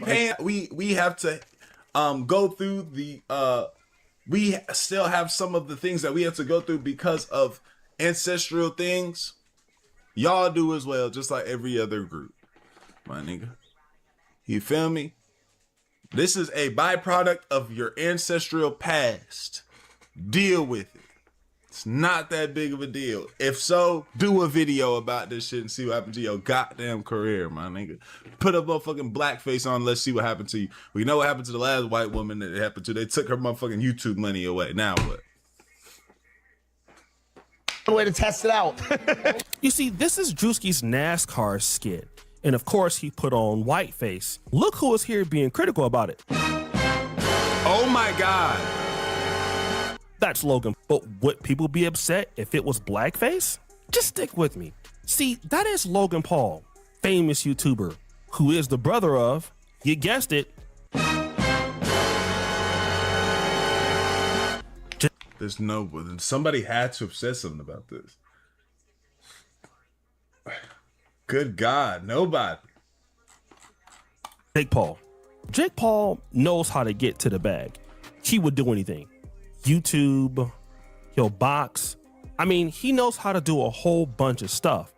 have to go through the we still have some of the things that we have to go through because of ancestral things. Y'all do as well, just like every other group, my nigga. You feel me? This is a byproduct of your ancestral past. Deal with it. It's not that big of a deal. If so, do a video about this shit and see what happened to your goddamn career, my nigga. Put a motherfucking blackface on, let's see what happened to you. We know what happened to the last white woman that it happened to. They took her motherfucking YouTube money away. Now what? Way to test it out. You see, this is Drewski's NASCAR skit. And of course, he put on whiteface. Look who is here being critical about it. Oh my God. That's Logan. But would people be upset if it was blackface? Just stick with me. See, that is Logan Paul, famous YouTuber, who is the brother of, you guessed it, There's no, somebody had to have said something about this. Good God, nobody. Jake Paul. Jake Paul knows how to get to the bag. He would do anything. YouTube, he'll box. I mean, he knows how to do a whole bunch of stuff.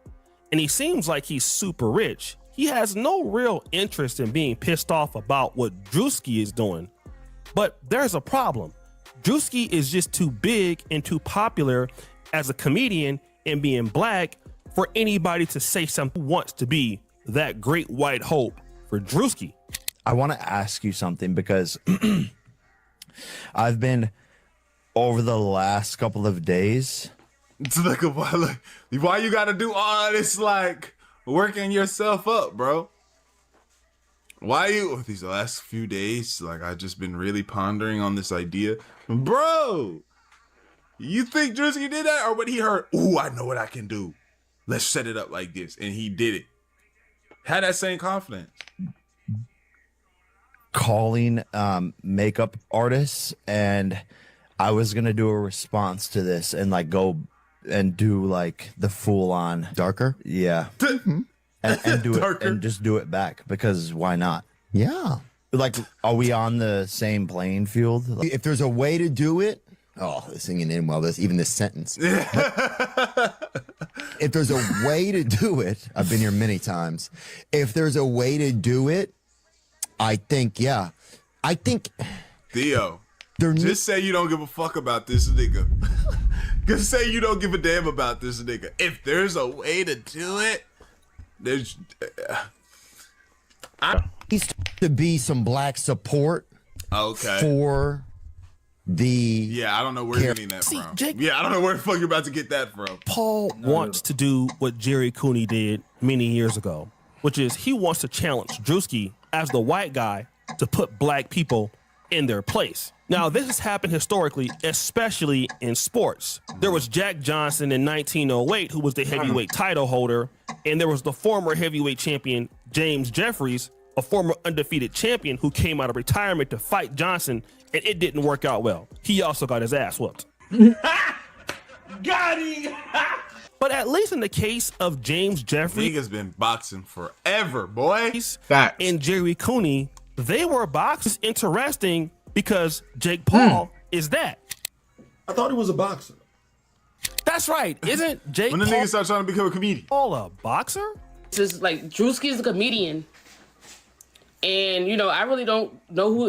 And he seems like he's super rich. He has no real interest in being pissed off about what Drewski is doing. But there's a problem. Drewski is just too big and too popular as a comedian and being black for anybody to say something who wants to be that great white hope for Drewski. I want to ask you something because I've been over the last couple of days. It's like, why you got to do all this, like, working yourself up, bro? Why you, these last few days, like, I've just been really pondering on this idea. Bro, you think Drewski did that? Or when he heard, ooh, I know what I can do. Let's set it up like this. And he did it. Had that same confidence. Calling makeup artists, and I was going to do a response to this and, like, go and do, like, the full-on darker. Yeah. And do it and just do it back, because why not? Yeah. Like, are we on the same playing field? If there's a way to do it, singing in well, even this sentence. If there's a way to do it, I've been here many times. If there's a way to do it, I think, yeah. I think Theo, just say you don't give a fuck about this nigga. Just say you don't give a damn about this nigga. If there's a way to do it, there's needs to be some black support Okay. for the. Yeah, I don't know where you're getting that from. Yeah, I don't know where the fuck you're about to get that from. Paul wants to do what Jerry Cooney did many years ago, which is he wants to challenge Drewski as the white guy to put black people in their place. Now, this has happened historically, especially in sports. There was Jack Johnson in 1908, who was the heavyweight title holder, and there was the former heavyweight champion, James Jeffries, a former undefeated champion who came out of retirement to fight Johnson, and it didn't work out well. He also got his ass whooped. Got him! But at least in the case of James Jeffries, niggas been boxing forever, boy. Facts. And Jerry Cooney, they were boxers. Interesting because Jake Paul is that. I thought he was a boxer. That's right. Isn't Jake When the Paul niggas start trying to become a comedian. Paul a boxer? Just like Drewski's a comedian. And, you know, I really don't know who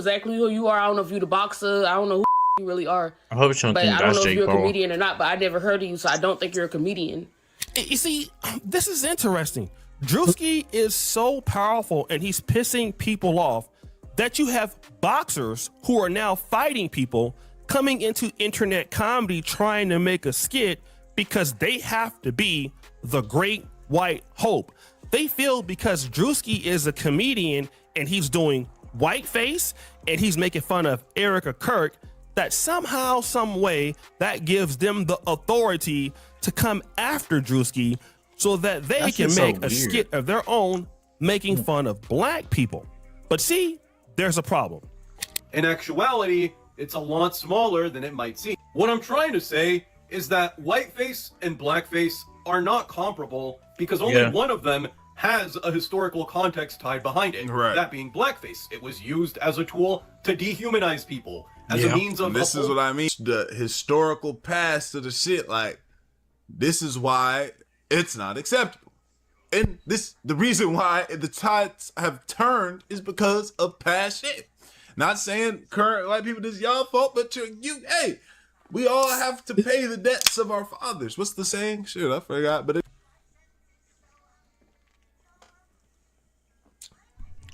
you are. I don't know if you're the boxer. I don't know who you really are. I hope you don't But think I don't that's know if Jake you're a Paul. comedian or not, but I never heard of you, so I don't think you're a comedian. You see, this is interesting. Drewski is so powerful and he's pissing people off that you have boxers who are now fighting people coming into internet comedy trying to make a skit because they have to be the great white hope. They feel because Drewski is a comedian and he's doing whiteface and he's making fun of Erica Kirk, that somehow, some way, that gives them the authority to come after Drewski so that they That's can just so make a weird. skit of their own making fun of black people. But see, there's a problem. In actuality, it's a lot smaller than it might seem. What I'm trying to say is that whiteface and blackface are not comparable because only one of them has a historical context tied behind it. Right. That being blackface. It was used as a tool to dehumanize people, as a means of... And this is what I mean. The historical past of the shit, like, this is why it's not acceptable. And the reason why the tides have turned is because of past shit. Not saying current white people, this is y'all fault, but hey, we all have to pay the debts of our fathers. What's the saying? Shit, I forgot, but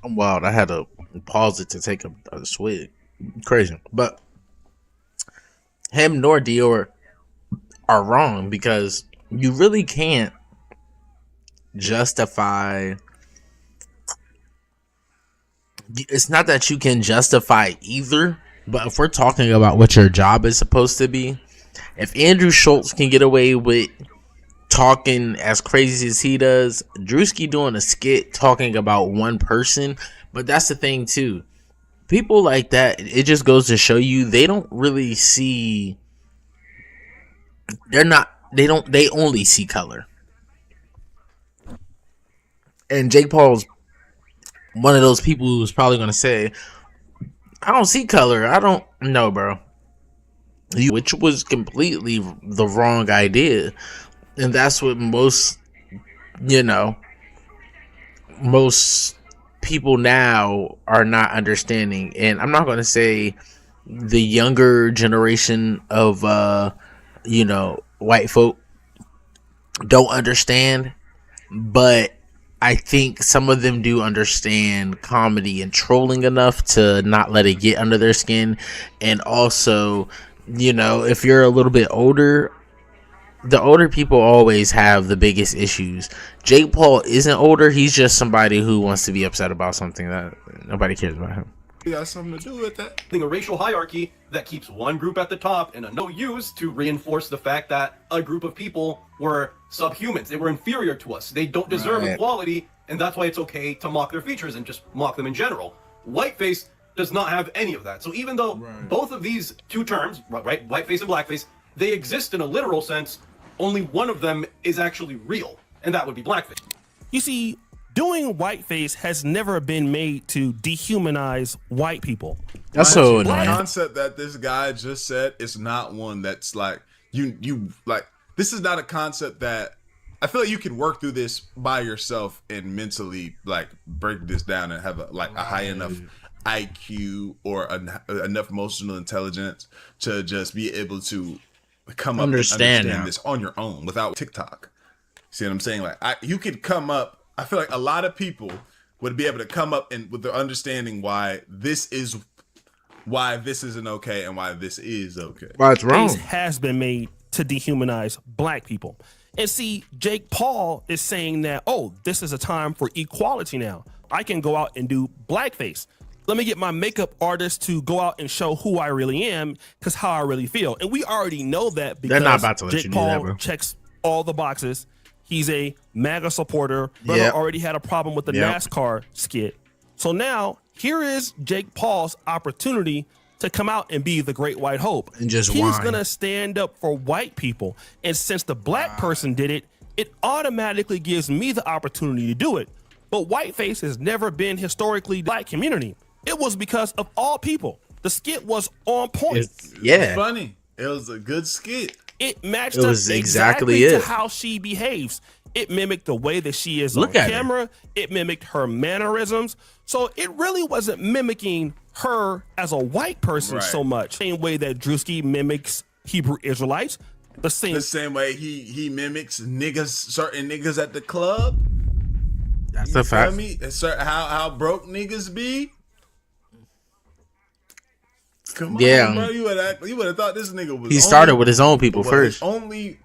I'm wild. I had to pause it to take a swig. Crazy. But him nor Dior are wrong because you really can't justify. It's not that you can justify either, but if we're talking about what your job is supposed to be, if Andrew Schultz can get away with talking as crazy as he does, Drewski doing a skit talking about one person, but that's the thing too. People like that, it just goes to show you they don't really see. They only see color. And Jake Paul's one of those people who's probably going to say, I don't see color. I don't know, bro. Which was completely the wrong idea. And that's what most people now are not understanding. And I'm not going to say the younger generation of, white folk don't understand, but I think some of them do understand comedy and trolling enough to not let it get under their skin. And also, if you're a little bit older, the older people always have the biggest issues. Jake Paul isn't older. He's just somebody who wants to be upset about something that nobody cares about him. it got something to do with that. A racial hierarchy that keeps one group at the top and no use to reinforce the fact that a group of people were subhumans. They were inferior to us. They don't deserve equality, and that's why it's okay to mock their features and just mock them in general. Whiteface does not have any of that. So even though both of these two terms, right, whiteface and blackface, they exist in a literal sense, only one of them is actually real, and that would be blackface. You see, doing whiteface has never been made to dehumanize white people. That's so The annoying. concept that this guy just said is not one that's like you like. This is not a concept that I feel like you can work through this by yourself and mentally like break this down and have a high enough IQ or enough emotional intelligence to just be able to come up and understand this on your own without TikTok. See what I'm saying? Like you could come up. I feel like a lot of people would be able to come up and with the understanding why this isn't okay and why this is okay. Why it's wrong. Has been made to dehumanize black people. And see, Jake Paul is saying that, oh, this is a time for equality now. I can go out and do blackface. Let me get my makeup artist to go out and show who I really am, because how I really feel. And we already know that because they're not about to let Jake you do Paul that, bro. checks all the boxes. He's a MAGA supporter. Brother Yep. already had a problem with the Yep. NASCAR skit. So now here is Jake Paul's opportunity to come out and be the great white hope. And just He's whine. going to stand up for white people. And since the black person did it, it automatically gives me the opportunity to do it. But whiteface has never been historically black community. It was because of all people. The skit was on point. It's funny. It was a good skit. It matched It up was exactly exactly to it. how she behaves. It mimicked the way that she is Look on at her. camera. It mimicked her mannerisms. So it really wasn't mimicking her as a white person Right. so much. Same way that Drewski mimics Hebrew Israelites. The same way he mimics certain niggas at the club. That's You a fact. feel me? How broke niggas be? Come on, Yeah. bro. You would have thought this nigga was. He started with his own people was first. Only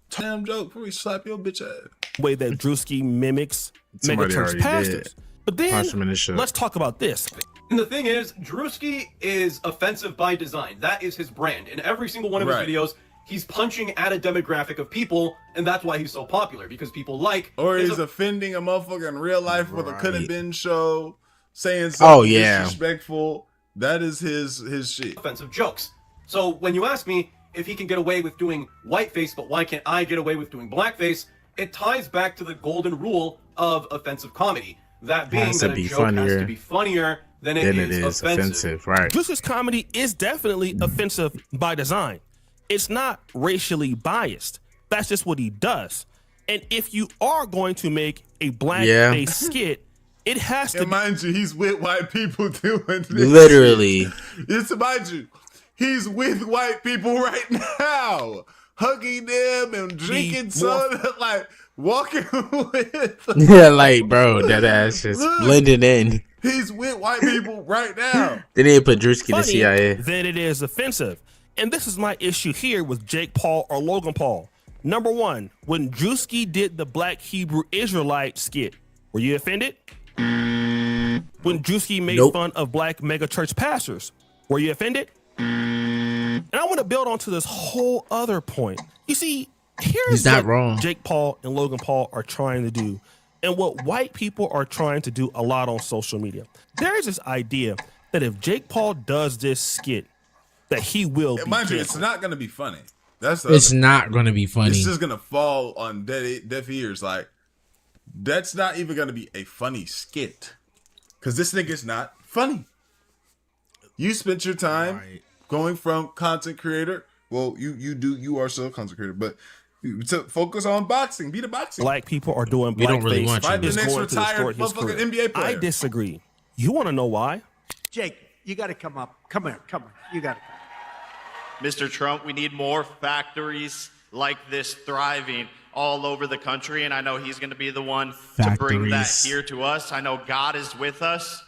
damn joke before he slap your bitch ass. way that Drewski mimics Somebody megachurch already pastors. did. But then Punch him in the shit. let's talk about this. And the thing is, Drewski is offensive by design. That is his brand. In every single one of his Right. videos, he's punching at a demographic of people, and that's why he's so popular, because people like... Or his he's offending a motherfucker in real life with a could have been show, saying Oh, something yeah. disrespectful. That is his shit. offensive jokes. So when you ask me if he can get away with doing whiteface, but why can't I get away with doing blackface, it ties back to the golden rule of offensive comedy. That being Has to that a be joke has funnier to be funnier than Then it is offensive. Right. Drewski's comedy is definitely offensive by design. It's not racially biased. That's just what he does. And if you are going to make a blackface skit, it has to And mind you, he's with white people doing this. Literally. It's mind you, he's with white people right now, hugging them and drinking soda, like walking with. Yeah, like, bro, that ass just Look. blending in. He's with white people right now. They didn't put Drewski in the funny CIA. than it is offensive. And this is my issue here with Jake Paul or Logan Paul. Number one, when Drewski did the Black Hebrew Israelite skit, were you offended? When Drewski made fun of black megachurch pastors, were you offended? And I want to build onto this whole other point. You see, here's He's not what wrong. Jake Paul and Logan Paul are trying to do, and what white people are trying to do a lot on social media. There's this idea that if Jake Paul does this skit, that he will be Mind you, canceled. it's not gonna be funny. That's the It's other- not going to be funny. It's just gonna fall on deaf ears. Like that's not even gonna be a funny skit, because this nigga's not funny. You spent your time going from content creator. Well, you are still a content creator, but to focus on boxing, be the boxing. Black people are doing We don't really blackface want you Find the is next going to retired distort his motherfucking career. NBA player. I disagree. You want to know why? Jake, you got to come up. Come here. You got to come. Mr. Trump, we need more factories like this thriving all over the country, and I know he's going to be the one to bring that Factories. here to us. I know God is with us.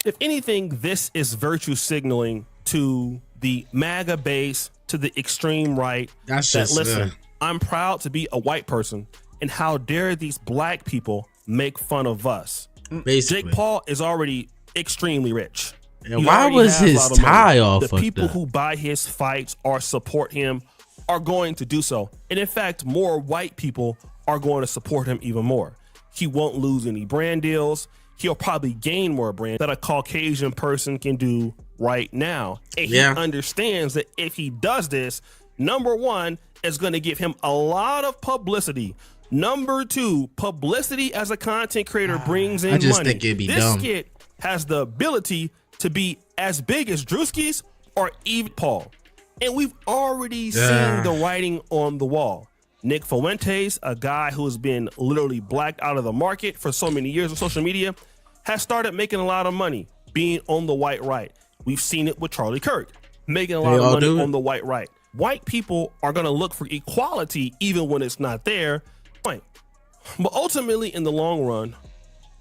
If anything, this is virtue signaling to the MAGA base, to the extreme right. That's that just, listen, I'm proud to be a white person, and how dare these black people make fun of us. Basically. Jake Paul is already extremely rich. And He why already was has a his lot of money. tie all The fucked people up? who buy his fights or support him are going to do so. And in fact, more white people are going to support him even more. He won't lose any brand deals. He'll probably gain more brand that a Caucasian person can do right now. And he understands that if he does this, number one, it's going to give him a lot of publicity. Number two, publicity as a content creator brings in I just money. think it'd be this dumb. skit has the ability to be as big as Drewski's or even Paul. And we've already seen the writing on the wall. Nick Fuentes, a guy who has been literally blacked out of the market for so many years on social media, has started making a lot of money being on the white right. We've seen it with Charlie Kirk, making a lot They of all money do it. on the white right. White people are going to look for equality even when it's not there. But ultimately, in the long run,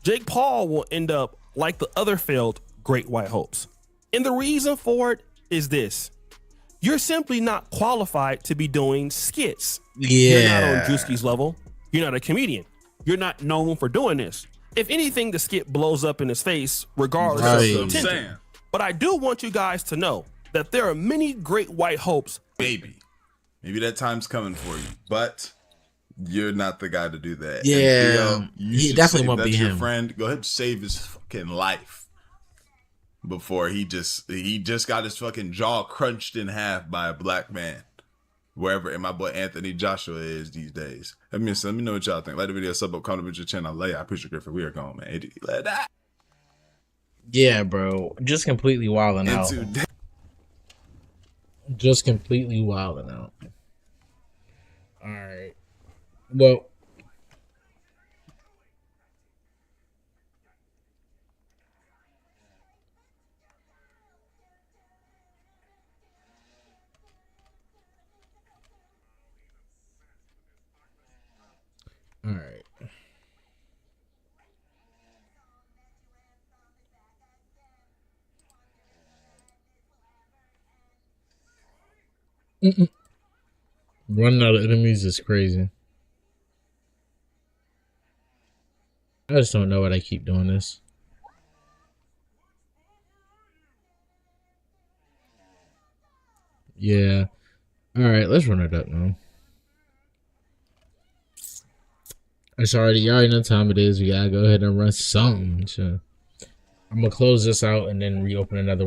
Jake Paul will end up like the other failed Great White Hopes. And the reason for it is this. You're simply not qualified to be doing skits. Yeah. You're not on Drewski's level. You're not a comedian. You're not known for doing this. If anything, the skit blows up in his face regardless of the intention. But I do want you guys to know that there are many Great White Hopes. Maybe that time's coming for you, but you're not the guy to do that. Yeah, and Theo, he definitely won't be your him. friend. Go ahead and save his fucking life before he just got his fucking jaw crunched in half by a black man, wherever. And my boy Anthony Joshua is these days. Let me know what y'all think. Like the video, sub up, comment with your channel. I appreciate Griffin. We are going, man. Let that. Yeah, bro. Just completely wilding out. Just completely wilding out. All right. Well. All right. Running out of enemies is crazy. I just don't know why I keep doing this. Yeah. All right, let's run it up now. Y'all already know what time it is. We gotta go ahead and run something. So I'm gonna close this out and then reopen another one.